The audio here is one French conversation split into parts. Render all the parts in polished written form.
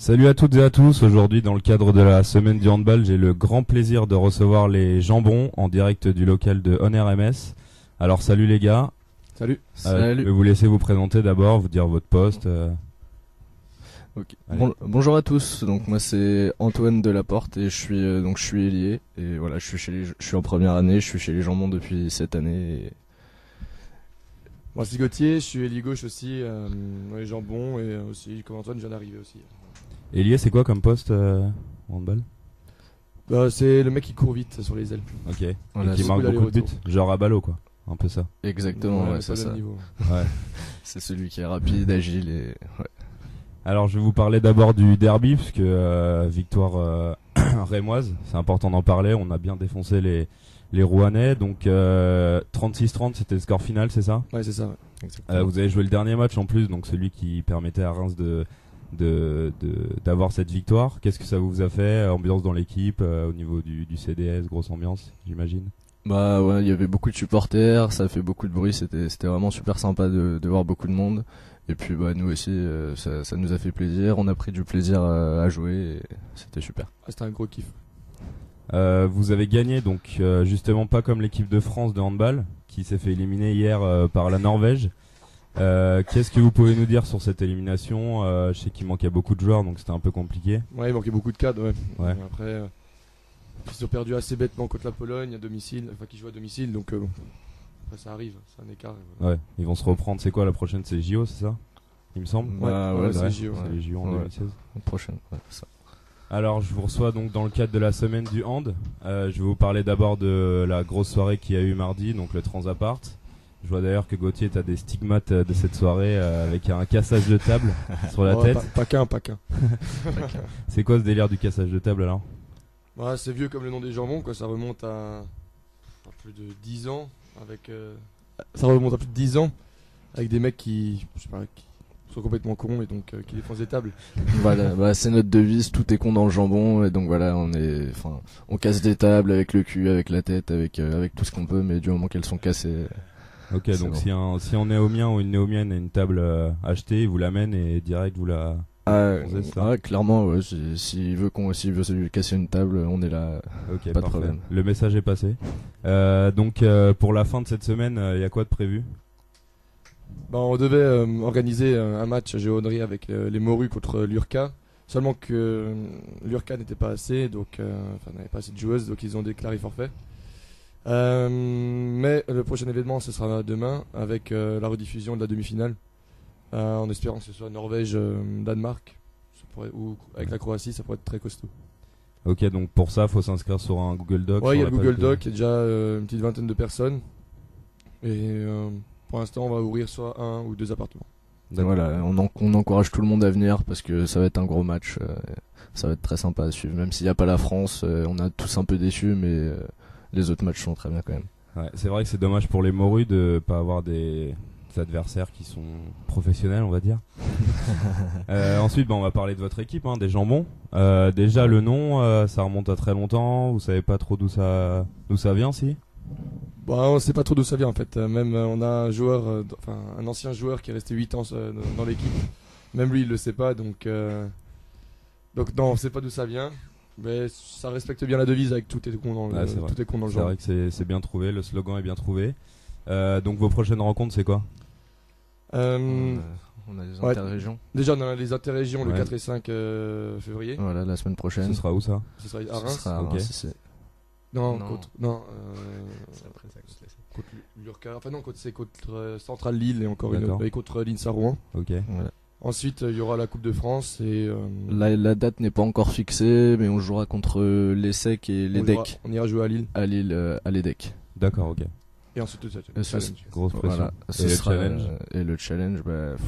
Salut à toutes et à tous. Aujourd'hui, dans le cadre de la semaine du handball, j'ai le grand plaisir de recevoir les Jambons en direct du local de On RMS. Alors salut les gars. Salut. Je vais vous laisser vous présenter d'abord, vous dire votre poste. Okay. Bonjour à tous. Donc moi c'est Antoine Delaporte et je suis ailier et voilà, je suis en première année, je suis chez les Jambons depuis cette année. Et... Moi c'est Gauthier, je suis ailier gauche aussi dans les Jambons et aussi comme Antoine je viens d'arriver aussi. Ailier, c'est quoi comme poste en handball? C'est le mec qui court vite sur les ailes. Ok. Voilà, et qui marque beaucoup de buts, genre à ballot quoi. Un peu ça. Exactement, ouais, c'est ça. Ouais. C'est celui qui est rapide, agile et ouais. Alors je vais vous parler d'abord du derby puisque victoire rémoise, c'est important d'en parler. On a bien défoncé les Rouennais, donc 36-30 c'était le score final, c'est ça? Ouais, c'est ça. Ouais. Vous avez joué le dernier match en plus, donc celui qui permettait à Reims d'avoir cette victoire. Qu'est-ce que ça vous a fait? Ambiance dans l'équipe, au niveau du CDS, grosse ambiance, j'imagine. Bah ouais, il y avait beaucoup de supporters, ça fait beaucoup de bruit, c'était vraiment super sympa de voir beaucoup de monde. Et puis bah nous aussi, ça nous a fait plaisir, on a pris du plaisir à jouer et c'était super. Ah, c'était un gros kiff. Vous avez gagné donc justement pas comme l'équipe de France de handball qui s'est fait éliminer hier par la Norvège. Qu'est-ce que vous pouvez nous dire sur cette élimination? Je sais qu'il manquait beaucoup de joueurs donc c'était un peu compliqué. Ouais, il manquait beaucoup de cadres. Ouais. Ouais. Après, ils ont perdu assez bêtement contre la Pologne à domicile, enfin qui joue à domicile donc bon. Après ça arrive, c'est un écart. Ouais, ils vont se reprendre. C'est quoi la prochaine? C'est JO, c'est ça? Il me semble. Ouais, c'est JO. C'est les JO en 2016. La prochaine, ouais, c'est ça. Alors je vous reçois donc dans le cadre de la semaine du hand. Je vais vous parler d'abord de la grosse soirée qu'il y a eu mardi, donc le Transapart. Je vois d'ailleurs que Gauthier t'as des stigmates de cette soirée avec un cassage de table sur la tête. Pas qu'un. C'est quoi ce délire du cassage de table alors? Ouais, c'est vieux comme le nom des Jambons quoi, ça remonte à plus de 10 ans avec ça remonte à plus de 10 ans avec des mecs qui sont complètement cons et donc qui défoncent des tables. Voilà, bah c'est notre devise, tout est con dans le jambon et donc voilà, on casse des tables avec le cul, avec la tête, avec tout ce qu'on peut, mais du moment qu'elles sont cassées. Ok, donc bon. si un néomien ou une néomienne a une table achetée, il vous l'amène et direct vous la... clairement, ouais, s'il veut casser une table, on est là, okay, pas parfait. de problème. Le message est passé. Donc pour la fin de cette semaine, il y a quoi de prévu? Bah, on devait organiser un match à Géodry avec les Morus contre l'Urca. Seulement que l'Urca n'était pas assez, donc n'avait pas assez de joueuses, donc ils ont déclaré forfait. Mais le prochain événement, ce sera demain avec la rediffusion de la demi-finale. En espérant que ce soit Norvège-Danemark ou avec la Croatie, ça pourrait être très costaud. Ok, donc pour ça, faut s'inscrire sur un Google Doc. Ouais, il y a le Google Doc, il y a déjà une petite vingtaine de personnes. Et pour l'instant, on va ouvrir soit un ou deux appartements. Voilà, on encourage tout le monde à venir parce que ça va être un gros match. Ça va être très sympa à suivre. Même s'il n'y a pas la France, on a tous un peu déçus, mais les autres matchs sont très bien quand même. Ouais, c'est vrai que c'est dommage pour les Morus de pas avoir des adversaires qui sont professionnels, on va dire. Ensuite, on va parler de votre équipe, des Jambons. Déjà, le nom, ça remonte à très longtemps. Vous savez pas trop d'où ça vient, si? Bah, on sait pas trop d'où ça vient en fait. Même on a un joueur, un ancien joueur qui est resté 8 ans dans l'équipe. Même lui, il le sait pas, donc non, on sait pas d'où ça vient. Mais ça respecte bien la devise avec tout est con dans le tout est con dans le genre. C'est vrai que c'est bien trouvé, le slogan est bien trouvé. Donc vos prochaines rencontres, c'est quoi? On a des interrégions. Déjà, on a les interrégions le 4 et 5 février. Voilà, la semaine prochaine. Ce sera où ça? Ce sera à Reims. Reims, Non. Contre l'Urca. Enfin non, c'est contre Central Lille et encore une autre. Et contre l'INSA Rouen. Ok. Voilà. Ensuite, il y aura la Coupe de France et. La date n'est pas encore fixée, mais on jouera contre l'ESSEC et l'EDEC. On ira jouer à Lille. À Lille, à l'EDEC. D'accord, ok. Et ensuite, grosse pression. Voilà. Et le challenge,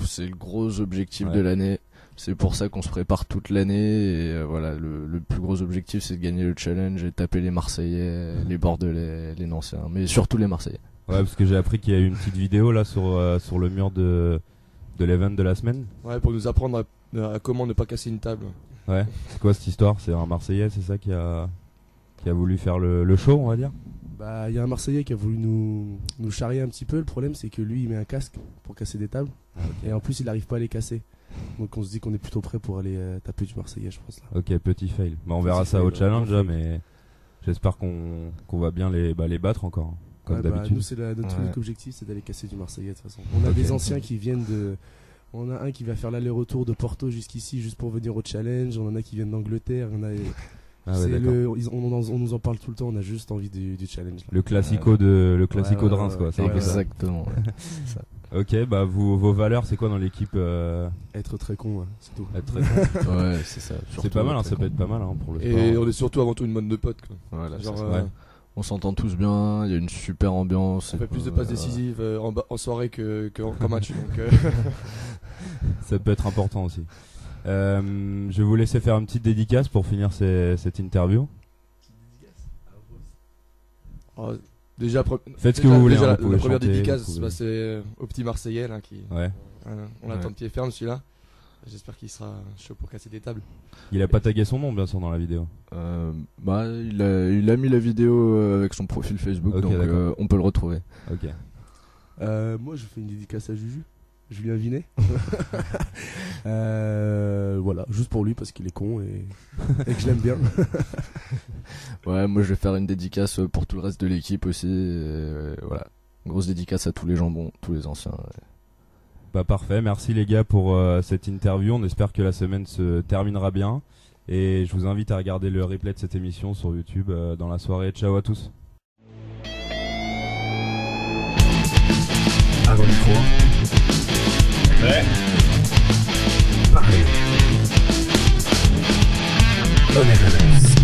c'est le gros objectif de l'année. C'est pour ça qu'on se prépare toute l'année. Et voilà, le plus gros objectif, c'est de gagner le challenge et taper les Marseillais, les Bordelais, les Nancéens, mais surtout les Marseillais. Ouais, parce que j'ai appris qu'il y a eu une petite vidéo là sur le mur de l'event de la semaine. Ouais, pour nous apprendre à comment ne pas casser une table. Ouais. C'est quoi cette histoire? C'est un Marseillais, c'est ça qui a voulu faire le show, on va dire? Bah, il y a un Marseillais qui a voulu nous charrier un petit peu. Le problème, c'est que lui, il met un casque pour casser des tables. Ah, okay. Et en plus, il n'arrive pas à les casser. Donc on se dit qu'on est plutôt prêt pour aller taper du Marseillais, je pense. Là. Ok, petit fail. Bah, on verra Petit ça au fail, challenge, ouais. là, mais j'espère qu'on va bien les battre encore, comme Ouais, bah, d'habitude. nous, c'est notre Ouais. unique objectif, c'est d'aller casser du Marseillais de toute façon. On a Ok. des anciens qui viennent de. On a un qui va faire l'aller-retour de Porto jusqu'ici juste pour venir au challenge. On en a qui viennent d'Angleterre. On a. Ah ouais, c'est d'accord. on nous en parle tout le temps. On a juste envie du challenge. Là. Le classico de Ouais, Reims, quoi. C'est un peu ça. Exactement. ouais. Ok, bah vos valeurs, c'est quoi dans l'équipe Être très con, ouais, c'est tout. être très- Ouais, c'est ça. C'est Surtout pas mal, hein, très ça peut con. être pas mal hein, pour le Et sport. on est surtout avant tout une bande de potes. Quoi. Voilà, Genre, c'est ça. Ouais. On s'entend tous bien, il y a une super ambiance. on fait plus de passes décisives en soirée qu'en match. Donc, Ça peut être important aussi. Je vais vous laisser faire une petite dédicace pour finir cette interview. oh, déjà, Faites ce que vous voulez, déjà, hein, vous pouvez la première chanter, dédicace, vous pouvez- bah, c'est au petit Marseillais là, qui. Ouais. On l'attend Ouais. de pied ferme celui-là. J'espère qu'il sera chaud pour casser des tables. Il a pas tagué son nom, bien sûr, dans la vidéo. Bah, il a mis la vidéo avec son profil Facebook, Ok, donc d'accord. on peut le retrouver. Ok. Moi, je fais une dédicace à Juju, Julien Vinet. Voilà, juste pour lui parce qu'il est con et que je l'aime bien. Ouais, moi je vais faire une dédicace pour tout le reste de l'équipe aussi. Voilà, grosse dédicace à tous les jambons, tous les anciens. Ouais. Bah parfait, merci les gars pour cette interview. On espère que la semaine se terminera bien. Et je vous invite à regarder le replay de cette émission sur YouTube dans la soirée. Ciao à tous. Avant le micro. Prêt. Parlez. On est à l'aise.